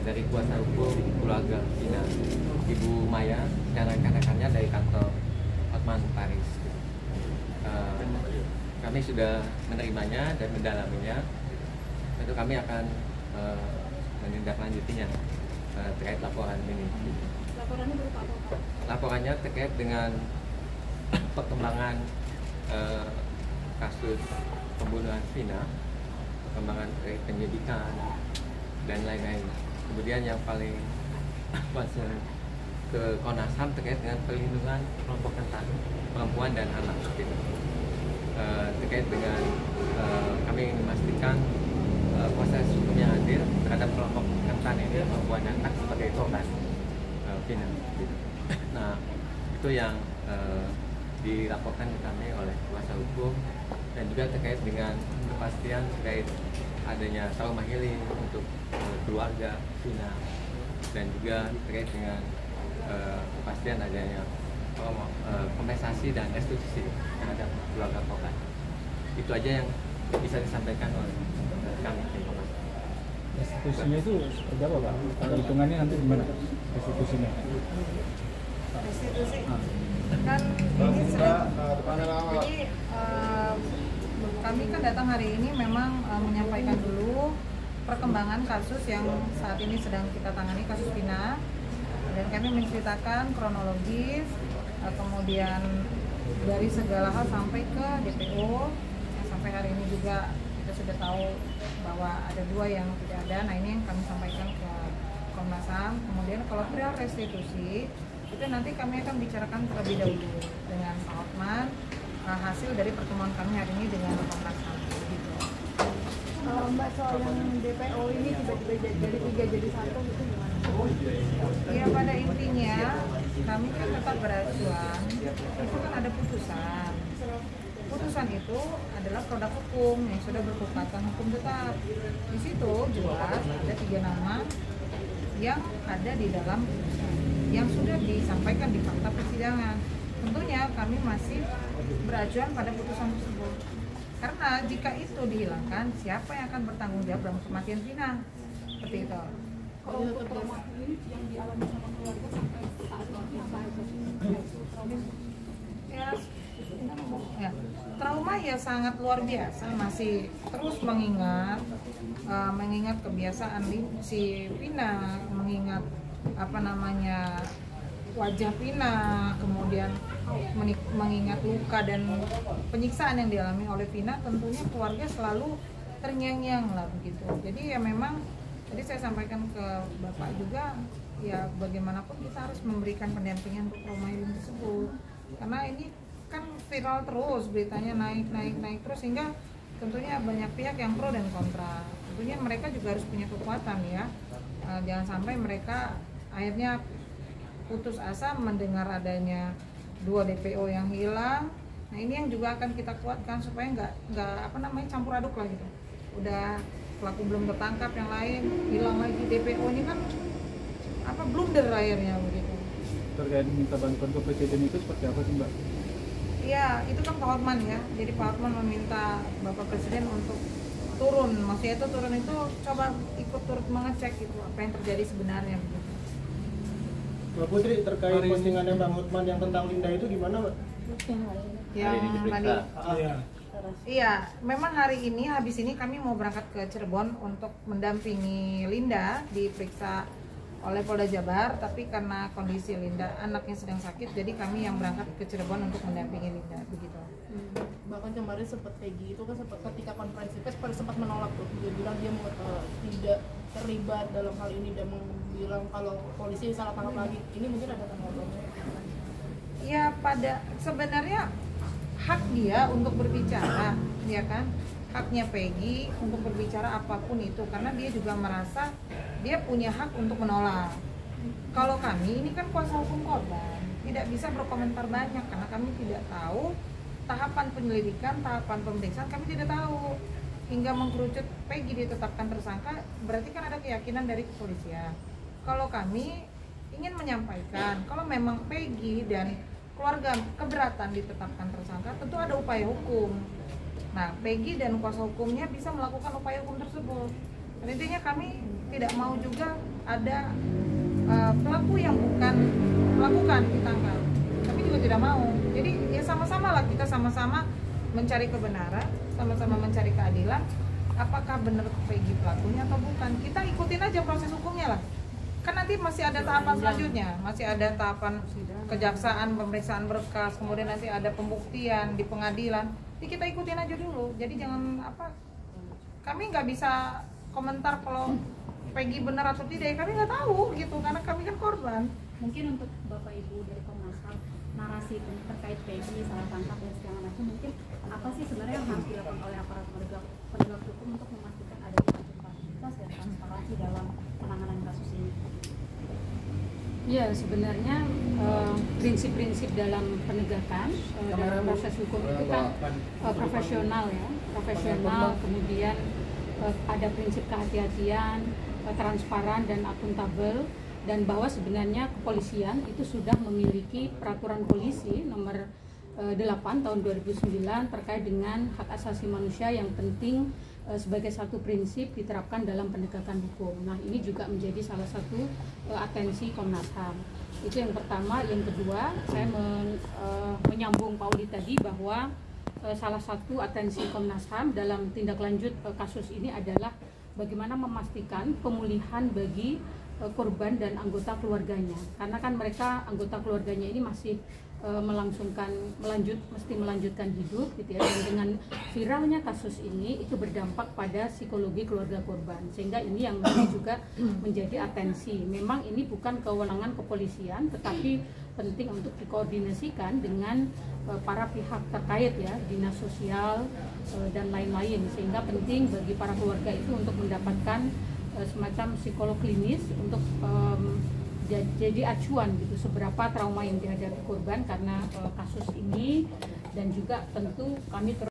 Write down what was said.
dari kuasa hukum keluarga Vina, Ibu Maya, dan rekan-rekannya dari kantor Hotman Paris. Kami sudah menerimanya dan mendalaminya. Tentu kami akan menindaklanjutinya terkait laporan ini. Laporannya berupa apa, Pak? Laporannya terkait dengan perkembangan kasus pembunuhan Vina, perkembangan penyidikan dan lain-lain. Kemudian yang paling concern ke Komnas HAM terkait dengan perlindungan kelompok rentan perempuan dan anak. Terkait dengan kami ingin memastikan proses hukum yang adil terhadap kelompok rentan ini, perempuan dan anak sebagai korban Vina. Nah, itu yang dilaporkan ke kami oleh kuasa hukum, dan juga terkait dengan kepastian terkait adanya trauma healing untuk keluarga Vina, dan juga terkait dengan kepastian adanya kompensasi dan restitusi terhadap keluarga korban. Itu aja yang bisa disampaikan oleh kami. Restitusinya itu seperti apa, Pak? Kalau hitungannya nanti gimana restitusinya? Restitusi kan ini sedang, jadi kami kan datang hari ini memang menyampaikan dulu perkembangan kasus yang saat ini sedang kita tangani, kasus Vina, dan kami menceritakan kronologis, kemudian dari segala hal sampai ke DPO yang sampai hari ini juga kita sudah tahu bahwa ada 2 yang tidak ada. Nah, ini yang kami sampaikan ke Komnas HAM. Kemudian kalau perihal restitusi itu nanti kami akan bicarakan terlebih dahulu dengan Pak Hotman, hasil dari pertemuan kami hari ini dengan Komnas HAM gitu. Mbak, soal yang DPO ini tiba-tiba dari 3 jadi 1 gitu gimana? Ya, pada intinya kami kan tetap beracuan, itu kan ada putusan. Putusan itu adalah produk hukum yang sudah berkekuatan hukum tetap. Di situ jelas ada 3 nama yang ada di dalam putusan yang sudah disampaikan di fakta persidangan. Tentunya kami masih beracuan pada putusan tersebut. Karena jika itu dihilangkan, siapa yang akan bertanggung jawab dalam kematian Vina? Seperti itu. Kalau untuk trauma ini yang dialami sama keluarga sampai saat ini apa aja? Ya, trauma ya sangat luar biasa, masih terus mengingat kebiasaan si Vina, mengingat wajah Vina, kemudian mengingat luka dan penyiksaan yang dialami oleh Vina. Tentunya keluarga selalu terngiang-ngiang lah begitu. Jadi ya memang tadi saya sampaikan ke Bapak juga, ya bagaimanapun kita harus memberikan pendampingan untuk trauma healing tersebut, karena ini kan viral terus, beritanya naik terus, sehingga tentunya banyak pihak yang pro dan kontra. Tentunya mereka juga harus punya kekuatan ya, jangan sampai mereka akhirnya putus asa mendengar adanya 2 DPO yang hilang. Nah, ini yang juga akan kita kuatkan supaya nggak campur aduk lah gitu. Udah pelaku belum tertangkap, yang lain hilang lagi, DPO ini kan blunder akhirnya begitu. Terkait minta bantuan ke Presiden itu seperti apa sih, Mbak? Iya, itu kan Pak Hotman ya. Jadi Pak Hotman meminta Bapak Presiden untuk turun. Maksudnya itu turun itu coba ikut turut mengecek gitu apa yang terjadi sebenarnya begitu. Mbak Putri, terkait postingannya Bang Hotman yang tentang Linda itu gimana, Mbak? Yang tadi. Iya. Iya, memang hari ini habis ini kami mau berangkat ke Cirebon untuk mendampingi Linda diperiksa oleh Polda Jabar, tapi karena kondisi Linda anaknya sedang sakit, jadi kami yang berangkat ke Cirebon untuk mendampingi Linda begitu. Bahkan kemarin sempat Peggy itu kan ketika konferensi pers sempat menolak tuh, dia bilang dia tidak terlibat dalam hal ini dan bilang kalau polisi salah tangkap lagi. Ini mungkin ada tanggapannya? Ya, pada sebenarnya hak dia untuk berbicara, ya kan? Haknya Peggy untuk berbicara apapun itu, karena dia juga merasa dia punya hak untuk menolak. Kalau kami ini kan kuasa hukum korban, tidak bisa berkomentar banyak karena kami tidak tahu tahapan penyelidikan, tahapan pemeriksaan kami tidak tahu. Hingga mengkerucut Peggy ditetapkan tersangka, berarti kan ada keyakinan dari kepolisian. Kalau kami ingin menyampaikan, kalau memang Peggy dan keluarga keberatan ditetapkan tersangka, tentu ada upaya hukum. Nah, Peggy dan kuasa hukumnya bisa melakukan upaya hukum tersebut. Intinya kami tidak mau juga ada pelaku yang bukan melakukan ditangkap. Kami juga tidak mau. Jadi ya sama-sama lah, kita sama-sama mencari kebenaran, sama-sama mencari keadilan. Apakah benar Peggy pelakunya atau bukan? Kita ikutin aja proses hukumnya lah. Kan nanti masih ada tahapan selanjutnya, masih ada tahapan kejaksaan, pemeriksaan berkas, kemudian nanti ada pembuktian di pengadilan. Jadi kita ikutin aja dulu. Jadi jangan kami nggak bisa komentar kalau Peggy benar atau tidak, ya kami nggak tahu gitu, karena kami kan korban. Mungkin untuk Bapak Ibu dari Komnas HAM, narasi terkait Peggy salah tangkap dan segala macam, mungkin apa sih sebenarnya yang harus dilakukan oleh aparat penegak hukum untuk memastikan adanya akuntabilitas dan transparansi dalam penanganan kasus ini? Ya, sebenarnya prinsip-prinsip dalam penegakan dalam proses hukum itu kan profesional ya, profesional, kemudian ada prinsip kehati-hatian, transparan dan akuntabel, dan bahwa sebenarnya kepolisian itu sudah memiliki peraturan polisi nomor 8 tahun 2009 terkait dengan hak asasi manusia yang penting sebagai satu prinsip diterapkan dalam penegakan hukum. Nah, ini juga menjadi salah satu atensi Komnas HAM. Itu yang pertama. Yang kedua, saya menyambung Pak Uli tadi bahwa salah satu atensi Komnas HAM dalam tindak lanjut kasus ini adalah bagaimana memastikan pemulihan bagi korban dan anggota keluarganya, karena kan mereka anggota keluarganya ini masih mesti melanjutkan hidup gitu ya, dan dengan viralnya kasus ini itu berdampak pada psikologi keluarga korban, sehingga ini yang juga menjadi atensi. Memang ini bukan kewenangan kepolisian, tetapi penting untuk dikoordinasikan dengan para pihak terkait ya, dinas sosial dan lain-lain, sehingga penting bagi para keluarga itu untuk mendapatkan semacam psikolog klinis untuk jadi acuan gitu seberapa trauma yang dihadapi korban karena kasus ini, dan juga tentu kami terus